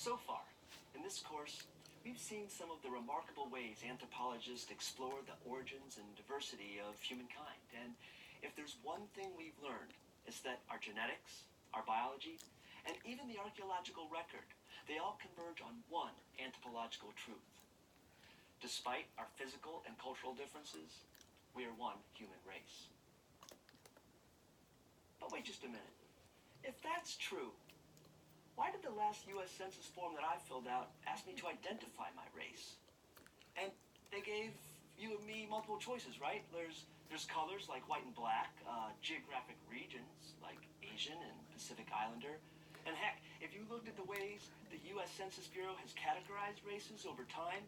So far, in this course, we've seen some of the remarkable ways anthropologists explore the origins and diversity of humankind. And if there's one thing we've learned, it's that our genetics, our biology, and even the archaeological record, they all converge on one anthropological truth. Despite our physical and cultural differences, we are one human race. But wait just a minute. If that's true, why did the last U.S. Census form that I filled out ask me to identify my race? And they gave you and me multiple choices, right? There's colors like white and black, geographic regions like Asian and Pacific Islander. And heck, if you looked at the ways the U.S. Census Bureau has categorized races over time,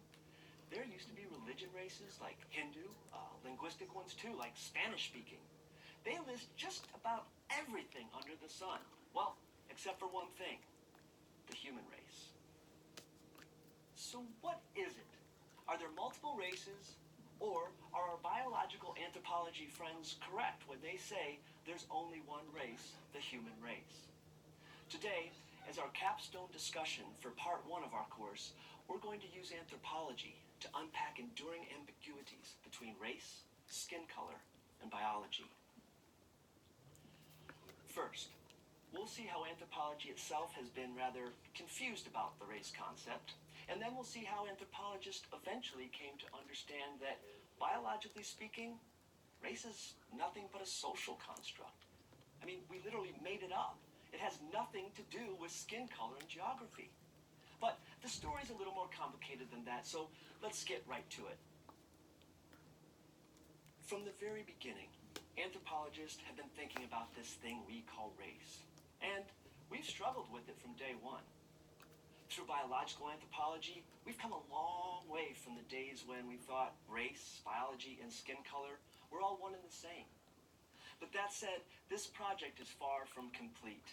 there used to be religion races like Hindu, linguistic ones too, like Spanish speaking. They list just about everything under the sun. Well, except for one thing, the human race. So what is it? Are there multiple races, or are our biological anthropology friends correct when they say there's only one race, the human race? Today, as our capstone discussion for part one of our course, we're going to use anthropology to unpack enduring ambiguities between race, skin color, and biology. First, we'll see how anthropology itself has been rather confused about the race concept, and then we'll see how anthropologists eventually came to understand that, biologically speaking, race is nothing but a social construct. I mean, we literally made it up. It has nothing to do with skin color and geography. But the story's a little more complicated than that, so let's get right to it. From the very beginning, anthropologists have been thinking about this thing we call race. And we've struggled with it from day one. Through biological anthropology, we've come a long way from the days when we thought race, biology, and skin color were all one and the same. But that said, this project is far from complete.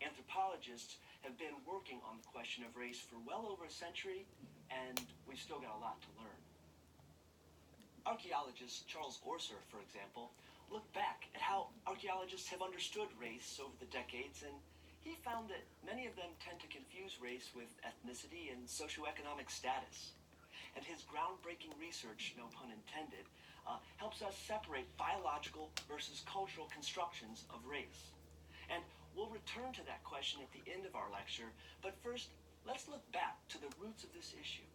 Anthropologists have been working on the question of race for well over a century, and we've still got a lot to learn. Archaeologist Charles Orser, for example, looked back at how archaeologists have understood race over the decades, and he found that many of them tend to confuse race with ethnicity and socioeconomic status. And his groundbreaking research, no pun intended, helps us separate biological versus cultural constructions of race. And we'll return to that question at the end of our lecture, but first, let's look back to the roots of this issue.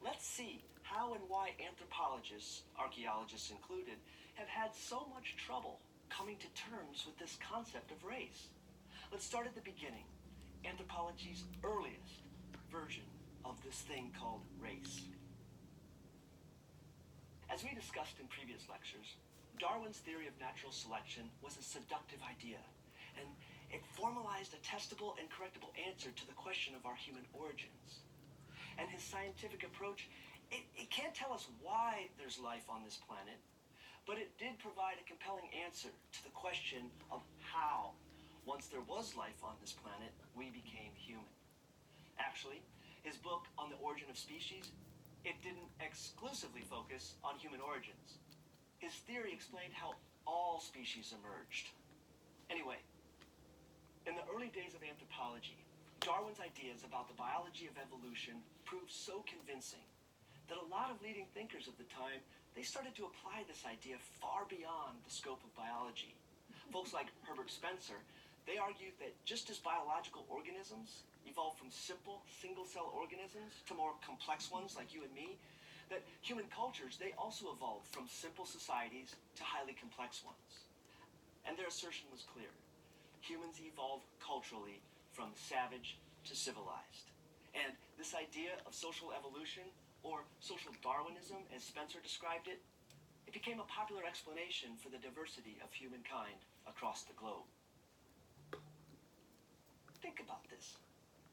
Let's see how and why anthropologists, archaeologists included, have had so much trouble coming to terms with this concept of race. Let's start at the beginning, anthropology's earliest version of this thing called race. As we discussed in previous lectures, Darwin's theory of natural selection was a seductive idea, and it formalized a testable and correctable answer to the question of our human origins. And his scientific approach, it can't tell us why there's life on this planet, but it did provide a compelling answer to the question of how, once there was life on this planet, we became human. Actually, his book On the Origin of Species, it didn't exclusively focus on human origins. His theory explained how all species emerged. Anyway, in the early days of anthropology, Darwin's ideas about the biology of evolution proved so convincing that a lot of leading thinkers of the time, they started to apply this idea far beyond the scope of biology. Folks like Herbert Spencer, they argued that just as biological organisms evolved from simple single-cell organisms to more complex ones like you and me, that human cultures, they also evolved from simple societies to highly complex ones. And their assertion was clear. Humans evolved culturally from savage to civilized. And this idea of social evolution, or social Darwinism as Spencer described it, it became a popular explanation for the diversity of humankind across the globe. Think about this.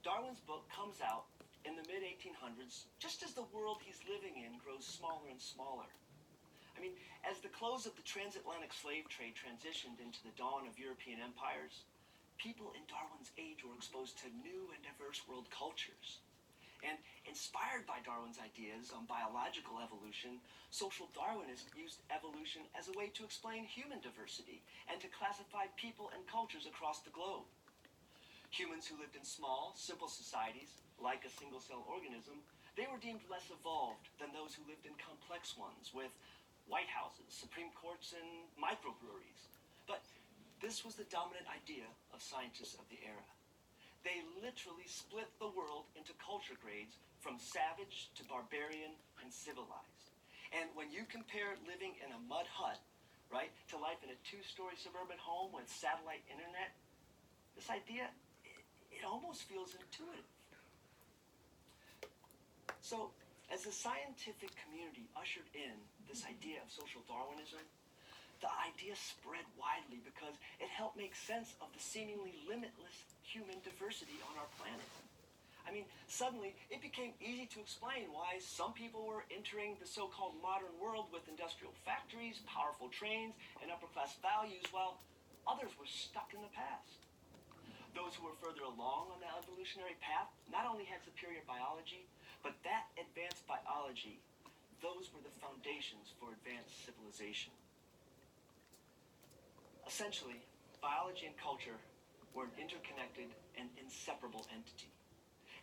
Darwin's book comes out in the mid-1800s, just as the world he's living in grows smaller and smaller. I mean, as the close of the transatlantic slave trade transitioned into the dawn of European empires, people in Darwin's age were exposed to new and diverse world cultures. And inspired by Darwin's ideas on biological evolution, social Darwinists used evolution as a way to explain human diversity and to classify people and cultures across the globe. Humans who lived in small, simple societies, like a single-cell organism, they were deemed less evolved than those who lived in complex ones with White Houses, Supreme Courts, and microbreweries. But this was the dominant idea of scientists of the era. They literally split the world into culture grades from savage to barbarian and civilized. And when you compare living in a mud hut, right, to life in a two-story suburban home with satellite internet, this idea, it almost feels intuitive. So, as the scientific community ushered in this idea of social Darwinism, the idea spread widely because it helped make sense of the seemingly limitless human diversity on our planet. I mean, suddenly it became easy to explain why some people were entering the so-called modern world with industrial factories, powerful trains, and upper-class values, while others were stuck in the past. Those who were further along on the evolutionary path not only had superior biology, but that advanced biology, those were the foundations for advanced civilization. Essentially, biology and culture were an interconnected and inseparable entity.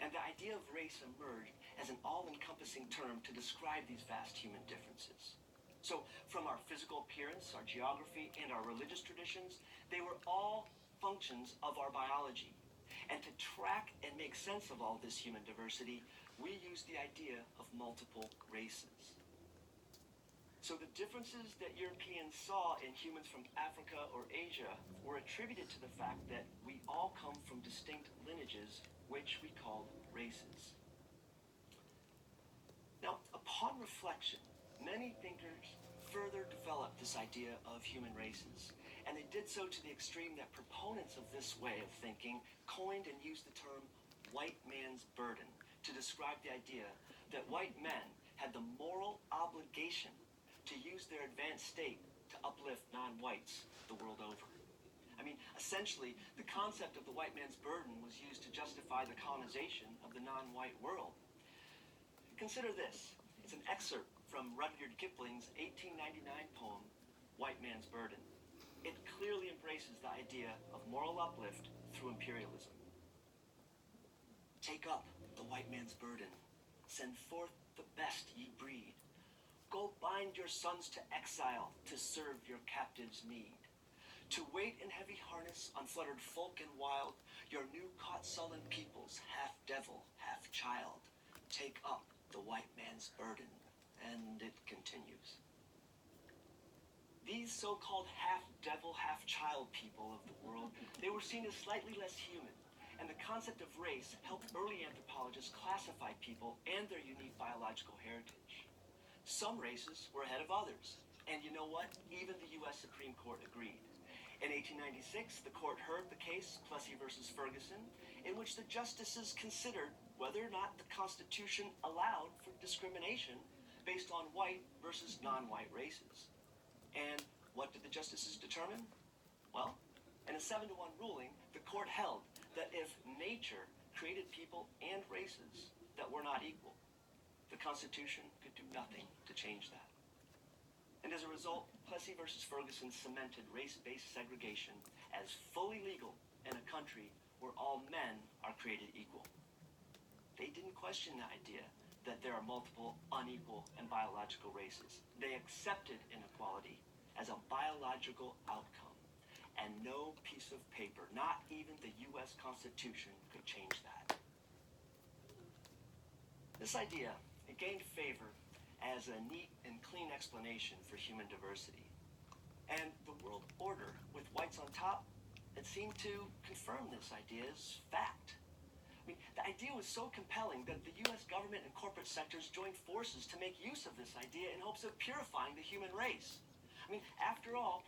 And the idea of race emerged as an all-encompassing term to describe these vast human differences. So, from our physical appearance, our geography, and our religious traditions, they were all functions of our biology. And to track and make sense of all this human diversity, we use the idea of multiple races. So the differences that Europeans saw in humans from Africa or Asia were attributed to the fact that we all come from distinct lineages, which we called races. Now, upon reflection, many thinkers further developed this idea of human races, and they did so to the extreme that proponents of this way of thinking coined and used the term white man's burden to describe the idea that white men had the moral obligation to use their advanced state to uplift non-whites the world over. I mean, essentially, the concept of the white man's burden was used to justify the colonization of the non-white world. Consider this. It's an excerpt from Rudyard Kipling's 1899 poem, White Man's Burden. It clearly embraces the idea of moral uplift through imperialism. Take up the white man's burden. Send forth the best ye breed. Go bind your sons to exile to serve your captives' need. To wait in heavy harness on fluttered folk and wild, your new caught sullen peoples, half devil, half child. Take up the white man's burden. And it continues. These so-called half-devil, half-child people of the world, they were seen as slightly less human, and the concept of race helped early anthropologists classify people and their unique biological heritage. Some races were ahead of others, and you know what? Even the U.S. Supreme Court agreed. In 1896, the court heard the case Plessy versus Ferguson, in which the justices considered whether or not the Constitution allowed for discrimination based on white versus non-white races. And what did the justices determine? Well, in a 7-1 ruling, the court held that if nature created people and races that were not equal, the Constitution could do nothing to change that. And as a result, Plessy versus Ferguson cemented race-based segregation as fully legal in a country where all men are created equal. They didn't question the idea that there are multiple unequal and biological races. They accepted inequality as a biological outcome, and no piece of paper, not even the U.S. Constitution, could change that. This idea, it gained favor as a neat and clean explanation for human diversity. And the world order, with whites on top, it seemed to confirm this idea as fact. I mean, the idea was so compelling that the U.S. government and corporate sectors joined forces to make use of this idea in hopes of purifying the human race. I mean, after all,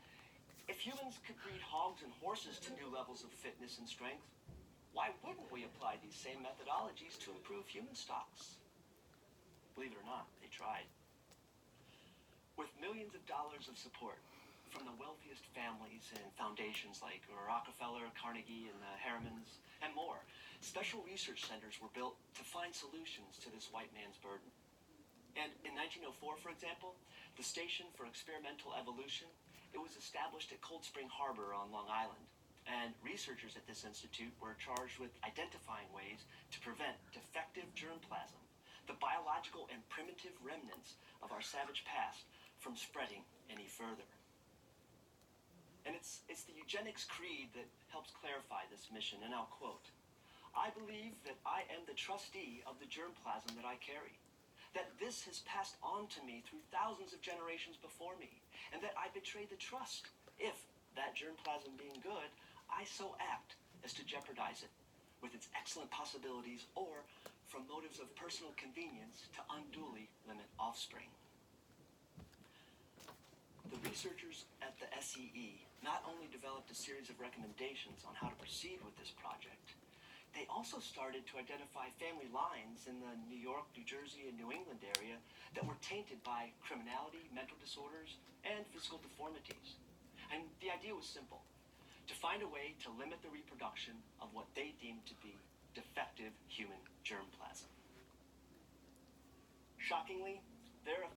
if humans could breed hogs and horses to new levels of fitness and strength, why wouldn't we apply these same methodologies to improve human stocks? Believe it or not, they tried. With millions of dollars of support from the wealthiest families and foundations like Rockefeller, Carnegie, and the Harrimans, and more, special research centers were built to find solutions to this white man's burden. And in 1904, for example, the Station for Experimental Evolution, it was established at Cold Spring Harbor on Long Island. And researchers at this institute were charged with identifying ways to prevent defective germplasm, the biological and primitive remnants of our savage past, from spreading any further. And it's the eugenics creed that helps clarify this mission, and I'll quote, "I believe that I am the trustee of the germplasm that I carry, that this has passed on to me through thousands of generations before me, and that I betray the trust if, that germplasm being good, I so act as to jeopardize it with its excellent possibilities or from motives of personal convenience to unduly limit offspring." The researchers at the SEE not only developed a series of recommendations on how to proceed with this project, they also started to identify family lines in the New York, New Jersey, and New England area that were tainted by criminality, mental disorders, and physical deformities. And the idea was simple: to find a way to limit the reproduction of what they deemed to be defective human germplasm. Shockingly, their